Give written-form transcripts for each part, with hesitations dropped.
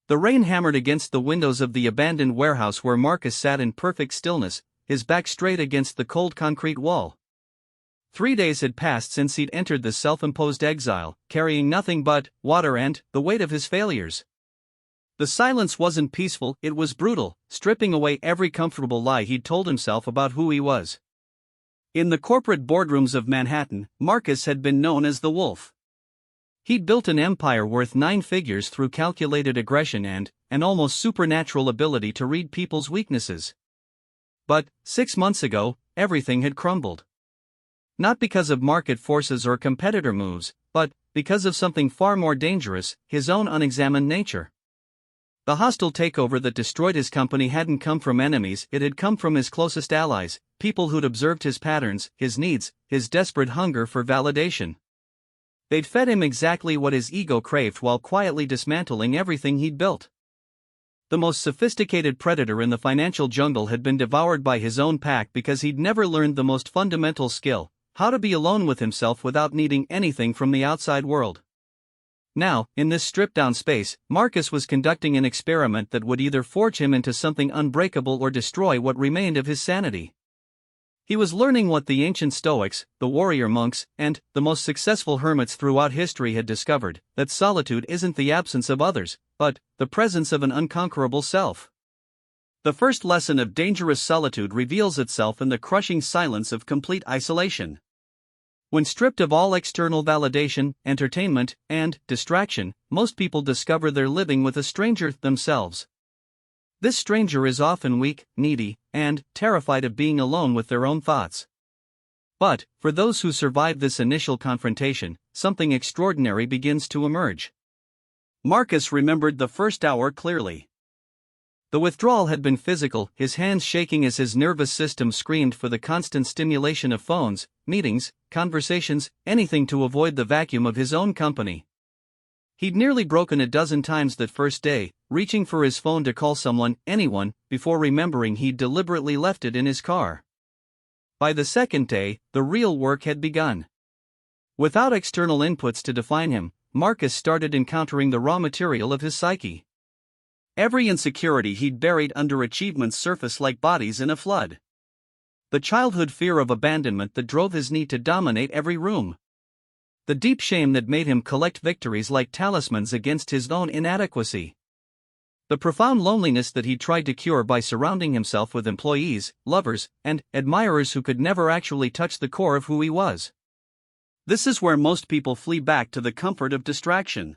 The rain hammered against the windows of the abandoned warehouse where Marcus sat in perfect stillness, his back straight against the cold concrete wall. 3 days had passed since he'd entered the self-imposed exile, carrying nothing but water and the weight of his failures. The silence wasn't peaceful, it was brutal, stripping away every comfortable lie he'd told himself about who he was. In the corporate boardrooms of Manhattan, Marcus had been known as the Wolf. He'd built an empire worth 9 figures through calculated aggression and an almost supernatural ability to read people's weaknesses. But 6 months ago, everything had crumbled. Not because of market forces or competitor moves, but because of something far more dangerous, his own unexamined nature. The hostile takeover that destroyed his company hadn't come from enemies, it had come from his closest allies, people who'd observed his patterns, his needs, his desperate hunger for validation. They'd fed him exactly what his ego craved while quietly dismantling everything he'd built. The most sophisticated predator in the financial jungle had been devoured by his own pack because he'd never learned the most fundamental skill: how to be alone with himself without needing anything from the outside world. Now, in this stripped-down space, Marcus was conducting an experiment that would either forge him into something unbreakable or destroy what remained of his sanity. He was learning what the ancient Stoics, the warrior monks, and the most successful hermits throughout history had discovered, that solitude isn't the absence of others, but the presence of an unconquerable self. The first lesson of dangerous solitude reveals itself in the crushing silence of complete isolation. When stripped of all external validation, entertainment, and distraction, most people discover they're living with a stranger themselves. This stranger is often weak, needy, and terrified of being alone with their own thoughts. But, for those who survive this initial confrontation, something extraordinary begins to emerge. Marcus remembered the first hour clearly. The withdrawal had been physical, his hands shaking as his nervous system screamed for the constant stimulation of phones, meetings, conversations, anything to avoid the vacuum of his own company. He'd nearly broken a dozen times that first day, reaching for his phone to call someone, anyone, before remembering he'd deliberately left it in his car. By the second day, the real work had begun. Without external inputs to define him, Marcus started encountering the raw material of his psyche. Every insecurity he'd buried under achievements surfaced like bodies in a flood. The childhood fear of abandonment that drove his need to dominate every room. The deep shame that made him collect victories like talismans against his own inadequacy. The profound loneliness that he tried to cure by surrounding himself with employees, lovers, and admirers who could never actually touch the core of who he was. This is where most people flee back to the comfort of distraction.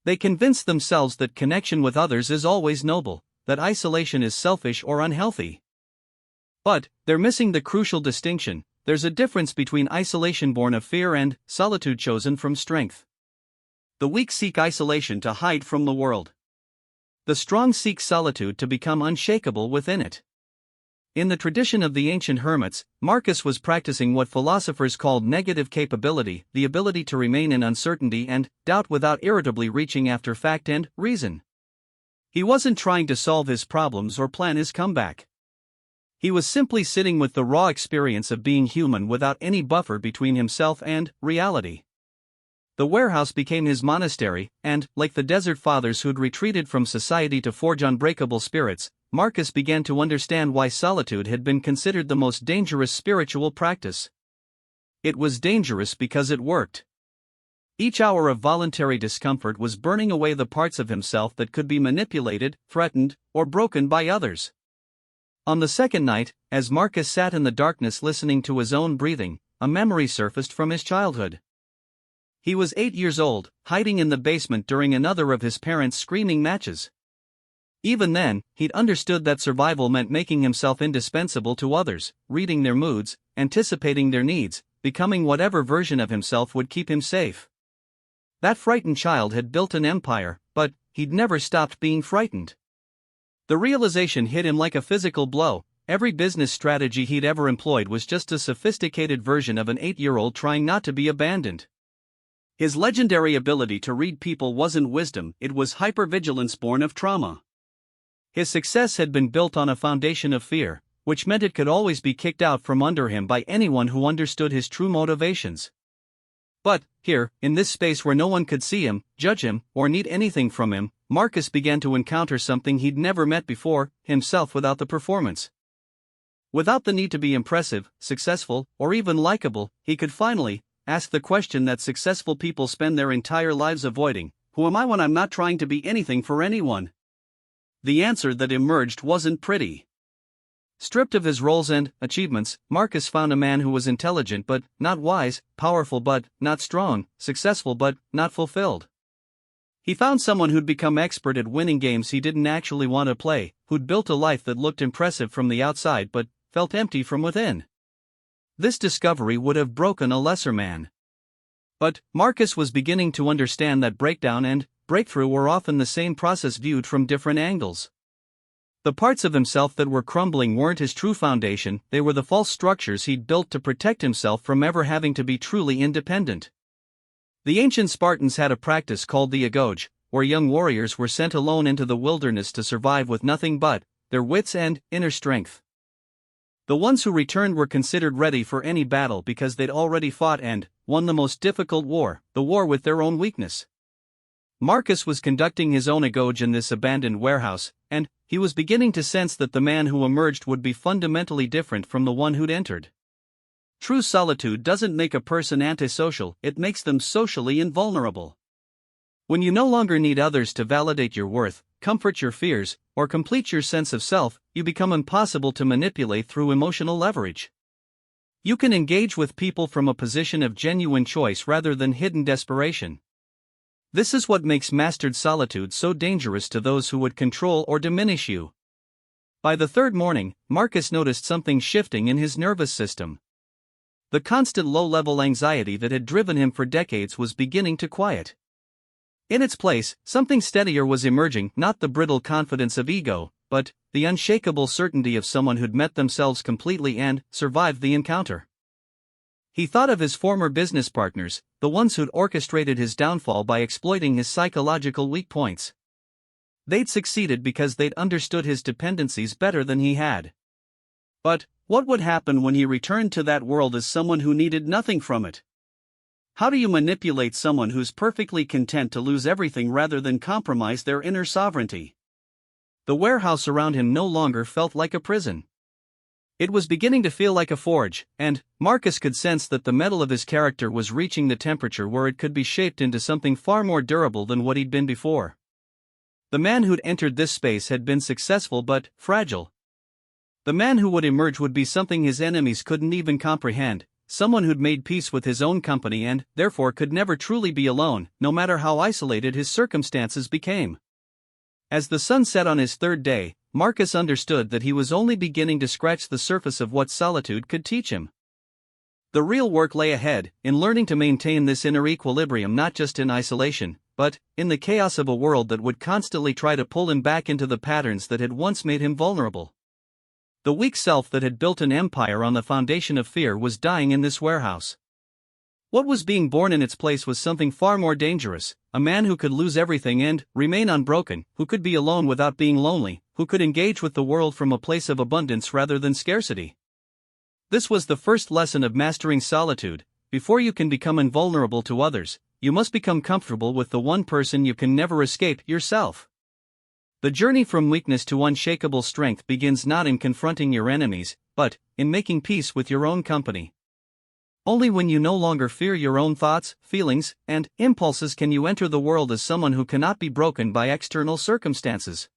They convince themselves that connection with others is always noble, that isolation is selfish or unhealthy. But they're missing the crucial distinction. There's a difference between isolation born of fear and solitude chosen from strength. The weak seek isolation to hide from the world. The strong seek solitude to become unshakable within it. In the tradition of the ancient hermits, Marcus was practicing what philosophers called negative capability, the ability to remain in uncertainty and doubt without irritably reaching after fact and reason. He wasn't trying to solve his problems or plan his comeback. He was simply sitting with the raw experience of being human without any buffer between himself and reality. The warehouse became his monastery, and, like the desert fathers who'd retreated from society to forge unbreakable spirits, Marcus began to understand why solitude had been considered the most dangerous spiritual practice. It was dangerous because it worked. Each hour of voluntary discomfort was burning away the parts of himself that could be manipulated, threatened, or broken by others. On the second night, as Marcus sat in the darkness listening to his own breathing, a memory surfaced from his childhood. He was 8 years old, hiding in the basement during another of his parents' screaming matches. Even then, he'd understood that survival meant making himself indispensable to others, reading their moods, anticipating their needs, becoming whatever version of himself would keep him safe. That frightened child had built an empire, but he'd never stopped being frightened. The realization hit him like a physical blow. Every business strategy he'd ever employed was just a sophisticated version of an 8-year-old trying not to be abandoned. His legendary ability to read people wasn't wisdom, it was hypervigilance born of trauma. His success had been built on a foundation of fear, which meant it could always be kicked out from under him by anyone who understood his true motivations. But, here, in this space where no one could see him, judge him, or need anything from him, Marcus began to encounter something he'd never met before: himself without the performance. Without the need to be impressive, successful, or even likable, he could finally ask the question that successful people spend their entire lives avoiding: who am I when I'm not trying to be anything for anyone? The answer that emerged wasn't pretty. Stripped of his roles and achievements, Marcus found a man who was intelligent but not wise, powerful but not strong, successful but not fulfilled. He found someone who'd become expert at winning games he didn't actually want to play, who'd built a life that looked impressive from the outside but felt empty from within. This discovery would have broken a lesser man. But Marcus was beginning to understand that breakdown and breakthrough were often the same process viewed from different angles. The parts of himself that were crumbling weren't his true foundation, they were the false structures he'd built to protect himself from ever having to be truly independent. The ancient Spartans had a practice called the agoge, where young warriors were sent alone into the wilderness to survive with nothing but their wits and inner strength. The ones who returned were considered ready for any battle because they'd already fought and won the most difficult war, the war with their own weakness. Marcus was conducting his own agoge in this abandoned warehouse, and he was beginning to sense that the man who emerged would be fundamentally different from the one who'd entered. True solitude doesn't make a person antisocial, it makes them socially invulnerable. When you no longer need others to validate your worth, comfort your fears, or complete your sense of self, you become impossible to manipulate through emotional leverage. You can engage with people from a position of genuine choice rather than hidden desperation. This is what makes mastered solitude so dangerous to those who would control or diminish you. By the third morning, Marcus noticed something shifting in his nervous system. The constant low-level anxiety that had driven him for decades was beginning to quiet. In its place, something steadier was emerging, not the brittle confidence of ego, but the unshakable certainty of someone who'd met themselves completely and survived the encounter. He thought of his former business partners, the ones who'd orchestrated his downfall by exploiting his psychological weak points. They'd succeeded because they'd understood his dependencies better than he had. But what would happen when he returned to that world as someone who needed nothing from it? How do you manipulate someone who's perfectly content to lose everything rather than compromise their inner sovereignty? The warehouse around him no longer felt like a prison. It was beginning to feel like a forge, and Marcus could sense that the metal of his character was reaching the temperature where it could be shaped into something far more durable than what he'd been before. The man who'd entered this space had been successful but fragile. The man who would emerge would be something his enemies couldn't even comprehend, someone who'd made peace with his own company and, therefore, could never truly be alone, no matter how isolated his circumstances became. As the sun set on his third day, Marcus understood that he was only beginning to scratch the surface of what solitude could teach him. The real work lay ahead, in learning to maintain this inner equilibrium not just in isolation, but in the chaos of a world that would constantly try to pull him back into the patterns that had once made him vulnerable. The weak self that had built an empire on the foundation of fear was dying in this warehouse. What was being born in its place was something far more dangerous, a man who could lose everything and remain unbroken, who could be alone without being lonely, who could engage with the world from a place of abundance rather than scarcity. This was the first lesson of mastering solitude. Before you can become invulnerable to others, you must become comfortable with the one person you can never escape, yourself. The journey from weakness to unshakable strength begins not in confronting your enemies, but in making peace with your own company. Only when you no longer fear your own thoughts, feelings, and impulses can you enter the world as someone who cannot be broken by external circumstances.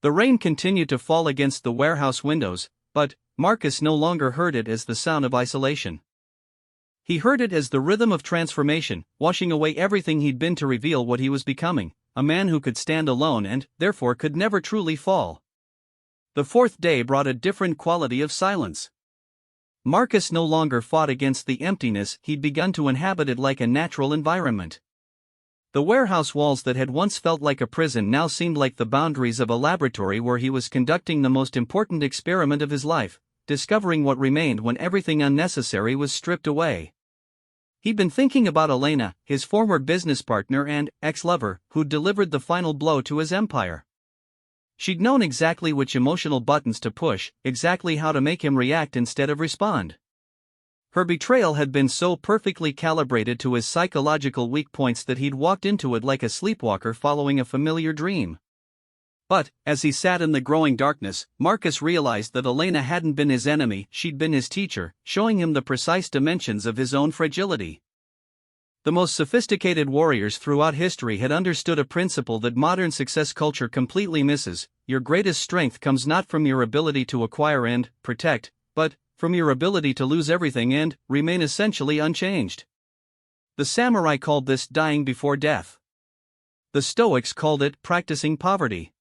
The rain continued to fall against the warehouse windows, but Marcus no longer heard it as the sound of isolation. He heard it as the rhythm of transformation, washing away everything he'd been to reveal what he was becoming, a man who could stand alone and, therefore, could never truly fall. The fourth day brought a different quality of silence. Marcus no longer fought against the emptiness, he'd begun to inhabit it like a natural environment. The warehouse walls that had once felt like a prison now seemed like the boundaries of a laboratory where he was conducting the most important experiment of his life, discovering what remained when everything unnecessary was stripped away. He'd been thinking about Elena, his former business partner and ex-lover, who'd delivered the final blow to his empire. She'd known exactly which emotional buttons to push, exactly how to make him react instead of respond. Her betrayal had been so perfectly calibrated to his psychological weak points that he'd walked into it like a sleepwalker following a familiar dream. But, as he sat in the growing darkness, Marcus realized that Elena hadn't been his enemy, she'd been his teacher, showing him the precise dimensions of his own fragility. The most sophisticated warriors throughout history had understood a principle that modern success culture completely misses: your greatest strength comes not from your ability to acquire and protect, but from your ability to lose everything and remain essentially unchanged. The samurai called this dying before death. The Stoics called it practicing poverty.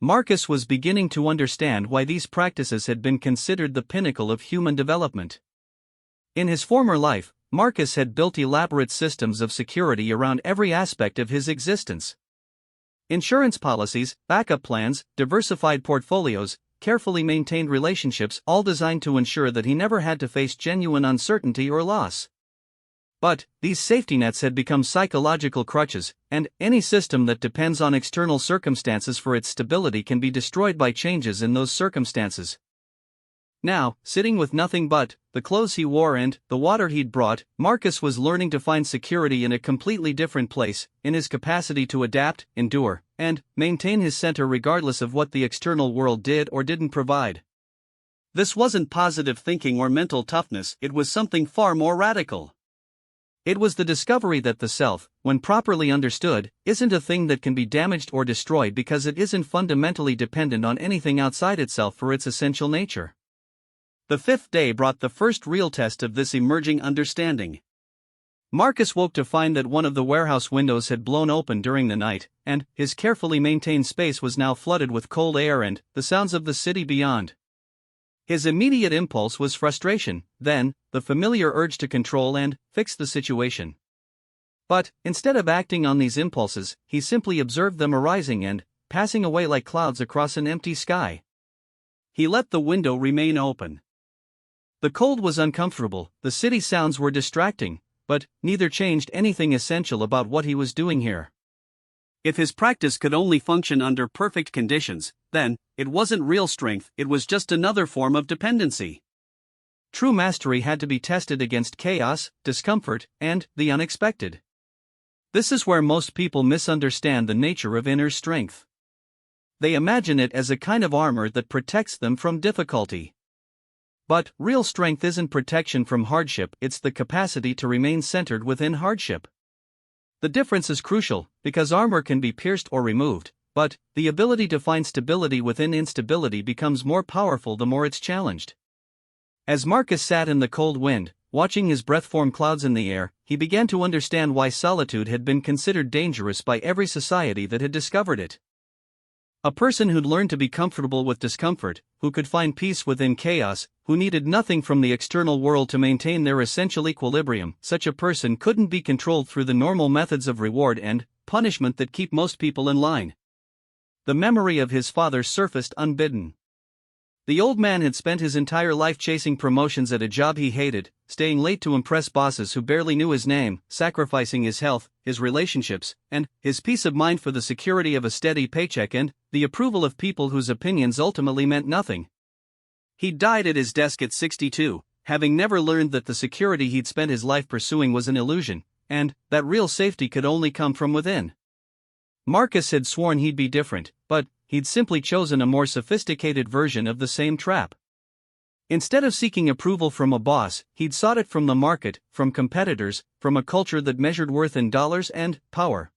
Marcus was beginning to understand why these practices had been considered the pinnacle of human development. In his former life, Marcus had built elaborate systems of security around every aspect of his existence. Insurance policies, backup plans, diversified portfolios, carefully maintained relationships, all designed to ensure that he never had to face genuine uncertainty or loss. But these safety nets had become psychological crutches, and any system that depends on external circumstances for its stability can be destroyed by changes in those circumstances. Now, sitting with nothing but the clothes he wore and the water he'd brought, Marcus was learning to find security in a completely different place, in his capacity to adapt, endure, and maintain his center regardless of what the external world did or didn't provide. This wasn't positive thinking or mental toughness, it was something far more radical. It was the discovery that the self, when properly understood, isn't a thing that can be damaged or destroyed because it isn't fundamentally dependent on anything outside itself for its essential nature. The fifth day brought the first real test of this emerging understanding. Marcus woke to find that one of the warehouse windows had blown open during the night, and his carefully maintained space was now flooded with cold air and the sounds of the city beyond. His immediate impulse was frustration, then the familiar urge to control and fix the situation. But instead of acting on these impulses, he simply observed them arising and passing away like clouds across an empty sky. He let the window remain open. The cold was uncomfortable, the city sounds were distracting, but neither changed anything essential about what he was doing here. If his practice could only function under perfect conditions, then it wasn't real strength, it was just another form of dependency. True mastery had to be tested against chaos, discomfort, and the unexpected. This is where most people misunderstand the nature of inner strength. They imagine it as a kind of armor that protects them from difficulty. But real strength isn't protection from hardship, it's the capacity to remain centered within hardship. The difference is crucial, because armor can be pierced or removed, but the ability to find stability within instability becomes more powerful the more it's challenged. As Marcus sat in the cold wind, watching his breath form clouds in the air, he began to understand why solitude had been considered dangerous by every society that had discovered it. A person who'd learned to be comfortable with discomfort, who could find peace within chaos, who needed nothing from the external world to maintain their essential equilibrium, such a person couldn't be controlled through the normal methods of reward and punishment that keep most people in line. The memory of his father surfaced unbidden. The old man had spent his entire life chasing promotions at a job he hated, staying late to impress bosses who barely knew his name, sacrificing his health, his relationships, and his peace of mind for the security of a steady paycheck and the approval of people whose opinions ultimately meant nothing. He died at his desk at 62, having never learned that the security he'd spent his life pursuing was an illusion, and that real safety could only come from within. Marcus had sworn he'd be different, but he'd simply chosen a more sophisticated version of the same trap. Instead of seeking approval from a boss, he'd sought it from the market, from competitors, from a culture that measured worth in dollars and power.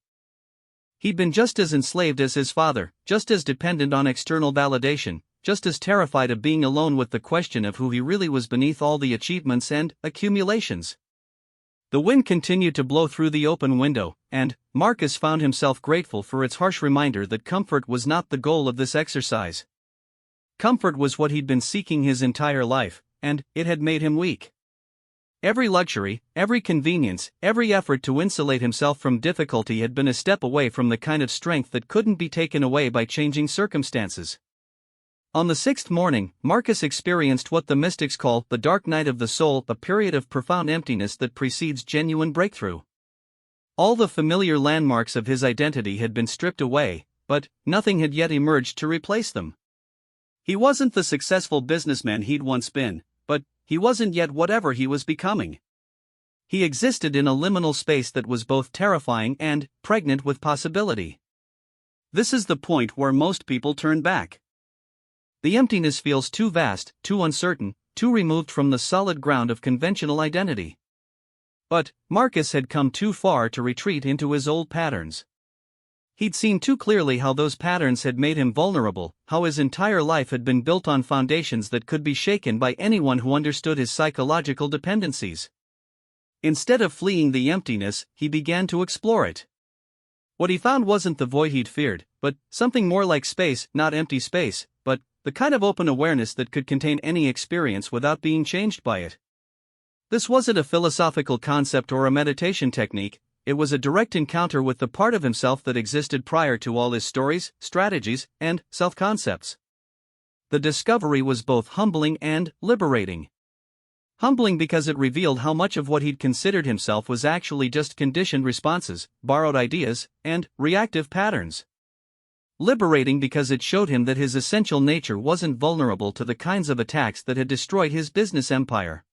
He'd been just as enslaved as his father, just as dependent on external validation, just as terrified of being alone with the question of who he really was beneath all the achievements and accumulations. The wind continued to blow through the open window, and Marcus found himself grateful for its harsh reminder that comfort was not the goal of this exercise. Comfort was what he'd been seeking his entire life, and it had made him weak. Every luxury, every convenience, every effort to insulate himself from difficulty had been a step away from the kind of strength that couldn't be taken away by changing circumstances. On the sixth morning, Marcus experienced what the mystics call the dark night of the soul, a period of profound emptiness that precedes genuine breakthrough. All the familiar landmarks of his identity had been stripped away, but nothing had yet emerged to replace them. He wasn't the successful businessman he'd once been, but he wasn't yet whatever he was becoming. He existed in a liminal space that was both terrifying and pregnant with possibility. This is the point where most people turn back. The emptiness feels too vast, too uncertain, too removed from the solid ground of conventional identity. But Marcus had come too far to retreat into his old patterns. He'd seen too clearly how those patterns had made him vulnerable, how his entire life had been built on foundations that could be shaken by anyone who understood his psychological dependencies. Instead of fleeing the emptiness, he began to explore it. What he found wasn't the void he'd feared, but something more like space, not empty space, but the kind of open awareness that could contain any experience without being changed by it. This wasn't a philosophical concept or a meditation technique, it was a direct encounter with the part of himself that existed prior to all his stories, strategies, and self-concepts. The discovery was both humbling and liberating. Humbling because it revealed how much of what he'd considered himself was actually just conditioned responses, borrowed ideas, and reactive patterns. Liberating because it showed him that his essential nature wasn't vulnerable to the kinds of attacks that had destroyed his business empire.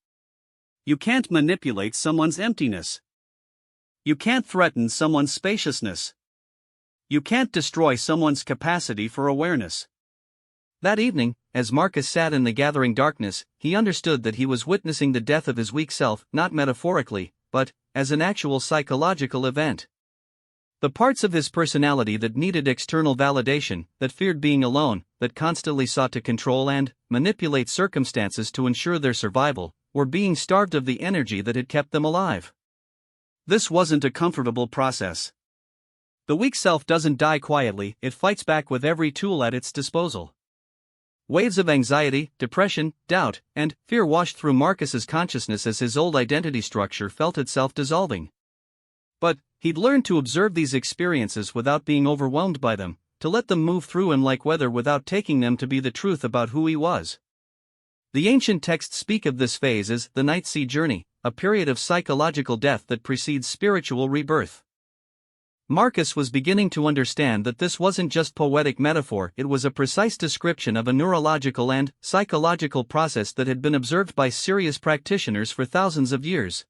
You can't manipulate someone's emptiness. You can't threaten someone's spaciousness. You can't destroy someone's capacity for awareness. That evening, as Marcus sat in the gathering darkness, he understood that he was witnessing the death of his weak self, not metaphorically, but as an actual psychological event. The parts of his personality that needed external validation, that feared being alone, that constantly sought to control and manipulate circumstances to ensure their survival, were being starved of the energy that had kept them alive. This wasn't a comfortable process. The weak self doesn't die quietly, it fights back with every tool at its disposal. Waves of anxiety, depression, doubt, and fear washed through Marcus's consciousness as his old identity structure felt itself dissolving. But he'd learned to observe these experiences without being overwhelmed by them, to let them move through him like weather without taking them to be the truth about who he was. The ancient texts speak of this phase as the night sea journey, a period of psychological death that precedes spiritual rebirth. Marcus was beginning to understand that this wasn't just poetic metaphor, it was a precise description of a neurological and psychological process that had been observed by serious practitioners for thousands of years.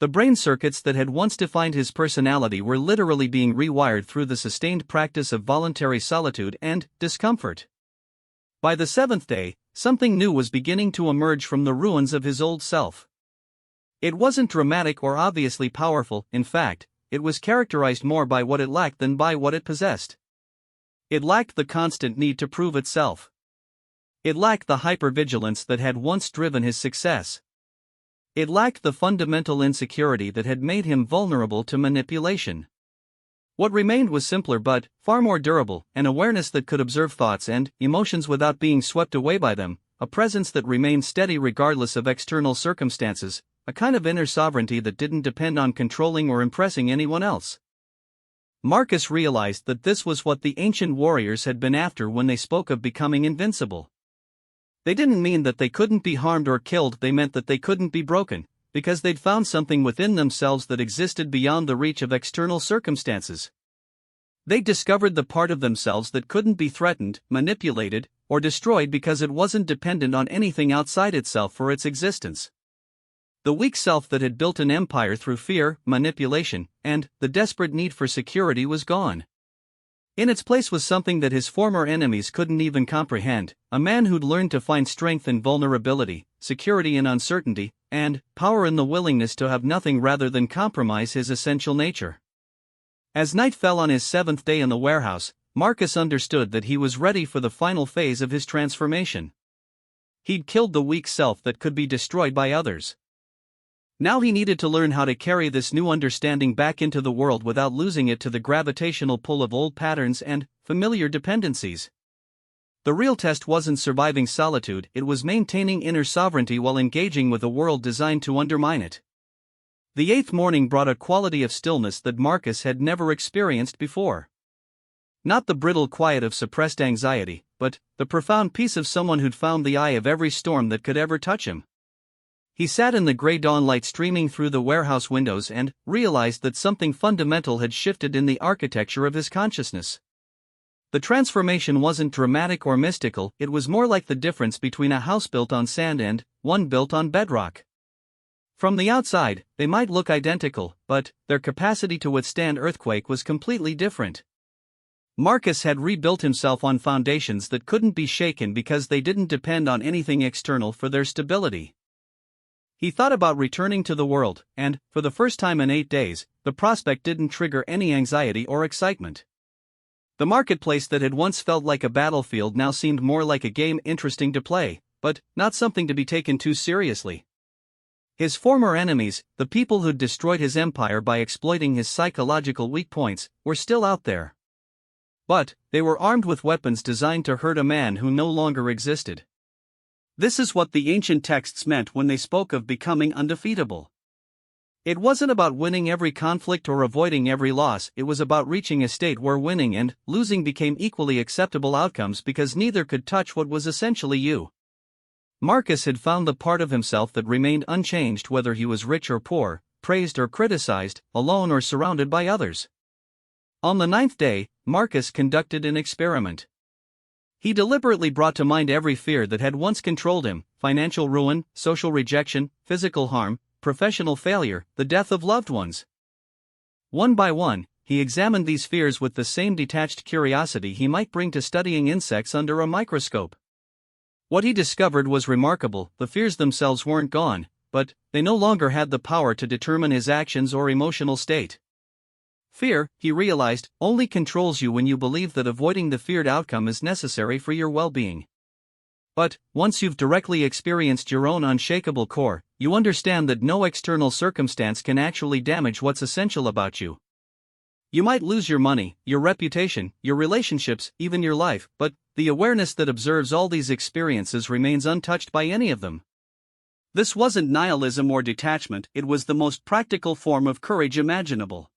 The brain circuits that had once defined his personality were literally being rewired through the sustained practice of voluntary solitude and discomfort. By the seventh day, something new was beginning to emerge from the ruins of his old self. It wasn't dramatic or obviously powerful, in fact, it was characterized more by what it lacked than by what it possessed. It lacked the constant need to prove itself. It lacked the hypervigilance that had once driven his success. It lacked the fundamental insecurity that had made him vulnerable to manipulation. What remained was simpler but far more durable, an awareness that could observe thoughts and emotions without being swept away by them, a presence that remained steady regardless of external circumstances, a kind of inner sovereignty that didn't depend on controlling or impressing anyone else. Marcus realized that this was what the ancient warriors had been after when they spoke of becoming invincible. They didn't mean that they couldn't be harmed or killed, they meant that they couldn't be broken, because they'd found something within themselves that existed beyond the reach of external circumstances. They discovered the part of themselves that couldn't be threatened, manipulated, or destroyed because it wasn't dependent on anything outside itself for its existence. The weak self that had built an empire through fear, manipulation, and the desperate need for security was gone. In its place was something that his former enemies couldn't even comprehend, a man who'd learned to find strength in vulnerability, security in uncertainty, and power in the willingness to have nothing rather than compromise his essential nature. As night fell on his seventh day in the warehouse, Marcus understood that he was ready for the final phase of his transformation. He'd killed the weak self that could be destroyed by others. Now he needed to learn how to carry this new understanding back into the world without losing it to the gravitational pull of old patterns and familiar dependencies. The real test wasn't surviving solitude, it was maintaining inner sovereignty while engaging with a world designed to undermine it. The eighth morning brought a quality of stillness that Marcus had never experienced before. Not the brittle quiet of suppressed anxiety, but the profound peace of someone who'd found the eye of every storm that could ever touch him. He sat in the gray dawnlight streaming through the warehouse windows and realized that something fundamental had shifted in the architecture of his consciousness. The transformation wasn't dramatic or mystical, it was more like the difference between a house built on sand and one built on bedrock. From the outside, they might look identical, but their capacity to withstand earthquake was completely different. Marcus had rebuilt himself on foundations that couldn't be shaken because they didn't depend on anything external for their stability. He thought about returning to the world, and, for the first time in 8 days, the prospect didn't trigger any anxiety or excitement. The marketplace that had once felt like a battlefield now seemed more like a game interesting to play, but not something to be taken too seriously. His former enemies, the people who'd destroyed his empire by exploiting his psychological weak points, were still out there. But they were armed with weapons designed to hurt a man who no longer existed. This is what the ancient texts meant when they spoke of becoming undefeatable. It wasn't about winning every conflict or avoiding every loss, it was about reaching a state where winning and losing became equally acceptable outcomes because neither could touch what was essentially you. Marcus had found the part of himself that remained unchanged whether he was rich or poor, praised or criticized, alone or surrounded by others. On the 9th day, Marcus conducted an experiment. He deliberately brought to mind every fear that had once controlled him: financial ruin, social rejection, physical harm, professional failure, the death of loved ones. One by one, he examined these fears with the same detached curiosity he might bring to studying insects under a microscope. What he discovered was remarkable: the fears themselves weren't gone, but they no longer had the power to determine his actions or emotional state. Fear, he realized, only controls you when you believe that avoiding the feared outcome is necessary for your well-being. But, once you've directly experienced your own unshakable core, you understand that no external circumstance can actually damage what's essential about you. You might lose your money, your reputation, your relationships, even your life, but the awareness that observes all these experiences remains untouched by any of them. This wasn't nihilism or detachment, it was the most practical form of courage imaginable.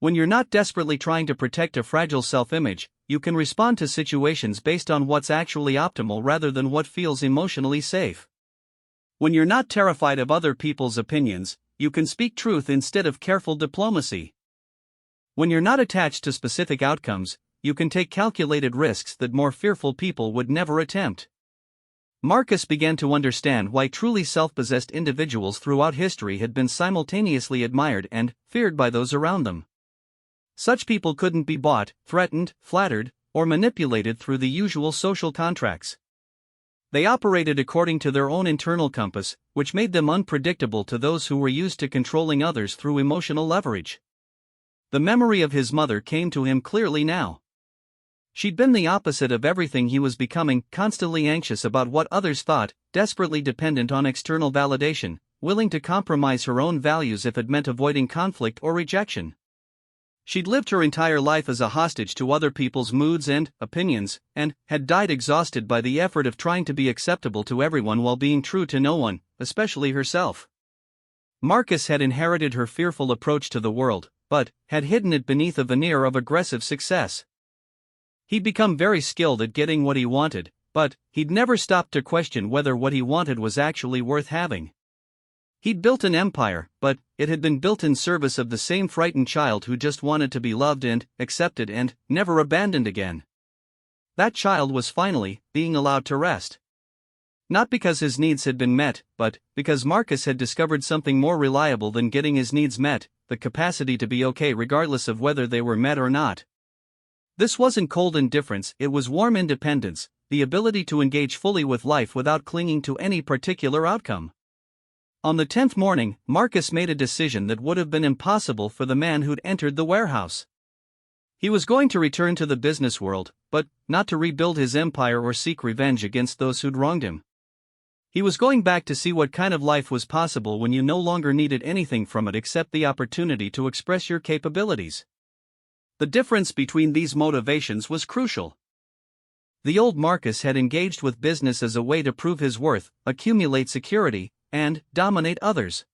When you're not desperately trying to protect a fragile self-image, you can respond to situations based on what's actually optimal rather than what feels emotionally safe. When you're not terrified of other people's opinions, you can speak truth instead of careful diplomacy. When you're not attached to specific outcomes, you can take calculated risks that more fearful people would never attempt. Marcus began to understand why truly self-possessed individuals throughout history had been simultaneously admired and feared by those around them. Such people couldn't be bought, threatened, flattered, or manipulated through the usual social contracts. They operated according to their own internal compass, which made them unpredictable to those who were used to controlling others through emotional leverage. The memory of his mother came to him clearly now. She'd been the opposite of everything he was becoming, constantly anxious about what others thought, desperately dependent on external validation, willing to compromise her own values if it meant avoiding conflict or rejection. She'd lived her entire life as a hostage to other people's moods and opinions, and had died exhausted by the effort of trying to be acceptable to everyone while being true to no one, especially herself. Marcus had inherited her fearful approach to the world, but had hidden it beneath a veneer of aggressive success. He'd become very skilled at getting what he wanted, but he'd never stopped to question whether what he wanted was actually worth having. He'd built an empire, but it had been built in service of the same frightened child who just wanted to be loved and accepted and never abandoned again. That child was finally being allowed to rest. Not because his needs had been met, but because Marcus had discovered something more reliable than getting his needs met: the capacity to be okay regardless of whether they were met or not. This wasn't cold indifference, it was warm independence, the ability to engage fully with life without clinging to any particular outcome. On the 10th morning, Marcus made a decision that would have been impossible for the man who'd entered the warehouse. He was going to return to the business world, but not to rebuild his empire or seek revenge against those who'd wronged him. He was going back to see what kind of life was possible when you no longer needed anything from it except the opportunity to express your capabilities. The difference between these motivations was crucial. The old Marcus had engaged with business as a way to prove his worth, accumulate security, and dominate others.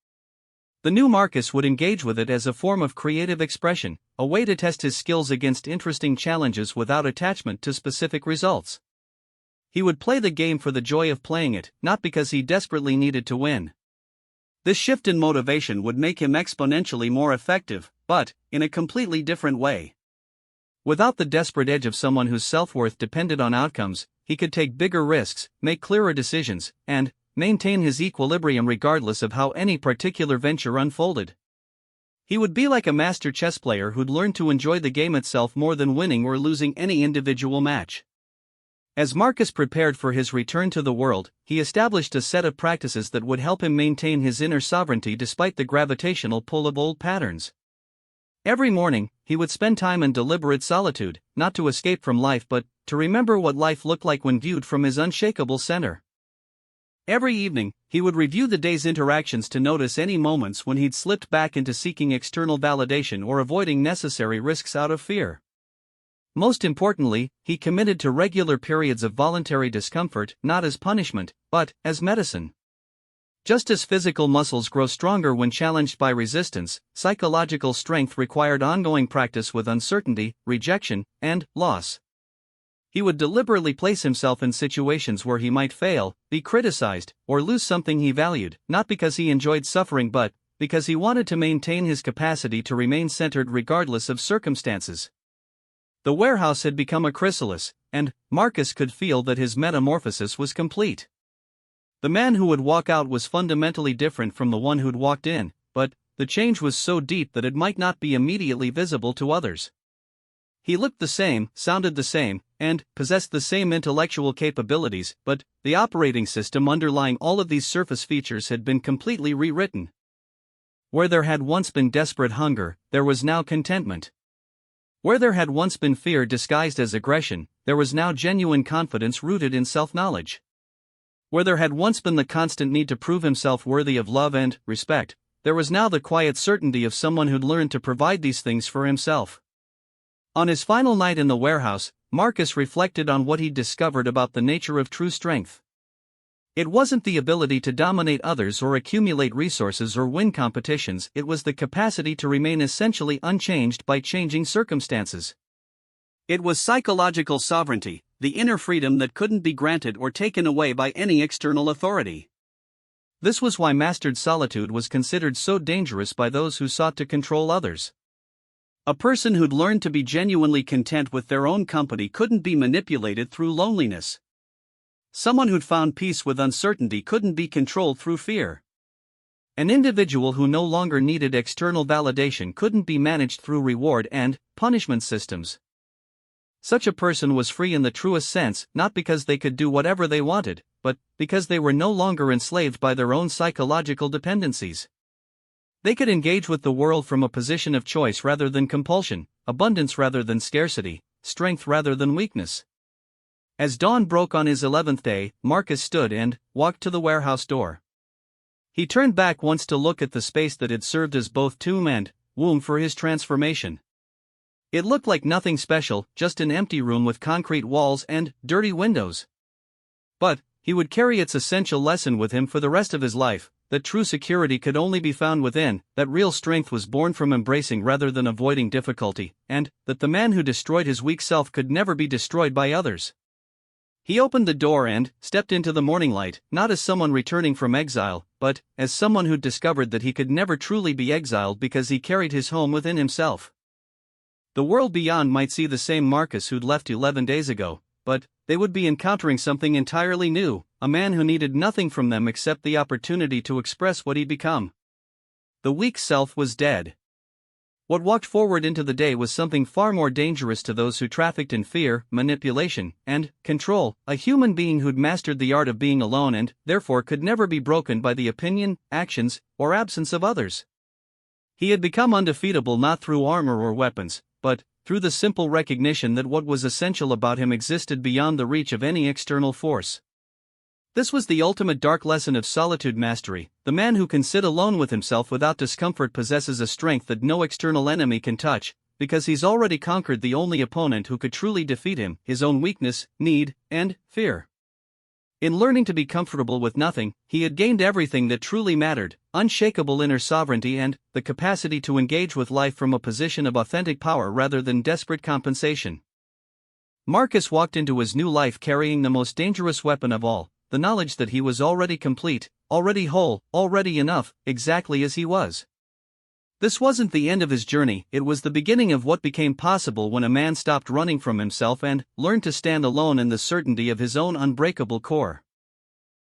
The new Marcus would engage with it as a form of creative expression, a way to test his skills against interesting challenges without attachment to specific results. He would play the game for the joy of playing it, not because he desperately needed to win. This shift in motivation would make him exponentially more effective, but in a completely different way. Without the desperate edge of someone whose self-worth depended on outcomes, he could take bigger risks, make clearer decisions, and maintain his equilibrium regardless of how any particular venture unfolded. He would be like a master chess player who'd learned to enjoy the game itself more than winning or losing any individual match. As Marcus prepared for his return to the world, he established a set of practices that would help him maintain his inner sovereignty despite the gravitational pull of old patterns. Every morning, he would spend time in deliberate solitude, not to escape from life but to remember what life looked like when viewed from his unshakable center. Every evening, he would review the day's interactions to notice any moments when he'd slipped back into seeking external validation or avoiding necessary risks out of fear. Most importantly, he committed to regular periods of voluntary discomfort, not as punishment, but as medicine. Just as physical muscles grow stronger when challenged by resistance, psychological strength required ongoing practice with uncertainty, rejection, and loss. He would deliberately place himself in situations where he might fail, be criticized, or lose something he valued, not because he enjoyed suffering but because he wanted to maintain his capacity to remain centered regardless of circumstances. The warehouse had become a chrysalis, and Marcus could feel that his metamorphosis was complete. The man who would walk out was fundamentally different from the one who'd walked in, but the change was so deep that it might not be immediately visible to others. He looked the same, sounded the same, and possessed the same intellectual capabilities, but the operating system underlying all of these surface features had been completely rewritten. Where there had once been desperate hunger, there was now contentment. Where there had once been fear disguised as aggression, there was now genuine confidence rooted in self-knowledge. Where there had once been the constant need to prove himself worthy of love and respect, there was now the quiet certainty of someone who'd learned to provide these things for himself. On his final night in the warehouse, Marcus reflected on what he'd discovered about the nature of true strength. It wasn't the ability to dominate others or accumulate resources or win competitions, it was the capacity to remain essentially unchanged by changing circumstances. It was psychological sovereignty, the inner freedom that couldn't be granted or taken away by any external authority. This was why mastered solitude was considered so dangerous by those who sought to control others. A person who'd learned to be genuinely content with their own company couldn't be manipulated through loneliness. Someone who'd found peace with uncertainty couldn't be controlled through fear. An individual who no longer needed external validation couldn't be managed through reward and punishment systems. Such a person was free in the truest sense, not because they could do whatever they wanted, but because they were no longer enslaved by their own psychological dependencies. They could engage with the world from a position of choice rather than compulsion, abundance rather than scarcity, strength rather than weakness. As dawn broke on his 11th day, Marcus stood and walked to the warehouse door. He turned back once to look at the space that had served as both tomb and womb for his transformation. It looked like nothing special, just an empty room with concrete walls and dirty windows. But he would carry its essential lesson with him for the rest of his life, that true security could only be found within, that real strength was born from embracing rather than avoiding difficulty, and that the man who destroyed his weak self could never be destroyed by others. He opened the door and stepped into the morning light, not as someone returning from exile, but as someone who'd discovered that he could never truly be exiled because he carried his home within himself. The world beyond might see the same Marcus who'd left 11 days ago, but they would be encountering something entirely new, a man who needed nothing from them except the opportunity to express what he'd become. The weak self was dead. What walked forward into the day was something far more dangerous to those who trafficked in fear, manipulation, and control, a human being who'd mastered the art of being alone and, therefore, could never be broken by the opinion, actions, or absence of others. He had become undefeatable not through armor or weapons, but through the simple recognition that what was essential about him existed beyond the reach of any external force. This was the ultimate dark lesson of solitude mastery. The man who can sit alone with himself without discomfort possesses a strength that no external enemy can touch, because he's already conquered the only opponent who could truly defeat him, his own weakness, need, and fear. In learning to be comfortable with nothing, he had gained everything that truly mattered: unshakable inner sovereignty and the capacity to engage with life from a position of authentic power rather than desperate compensation. Marcus walked into his new life carrying the most dangerous weapon of all, the knowledge that he was already complete, already whole, already enough, exactly as he was. This wasn't the end of his journey, it was the beginning of what became possible when a man stopped running from himself and learned to stand alone in the certainty of his own unbreakable core.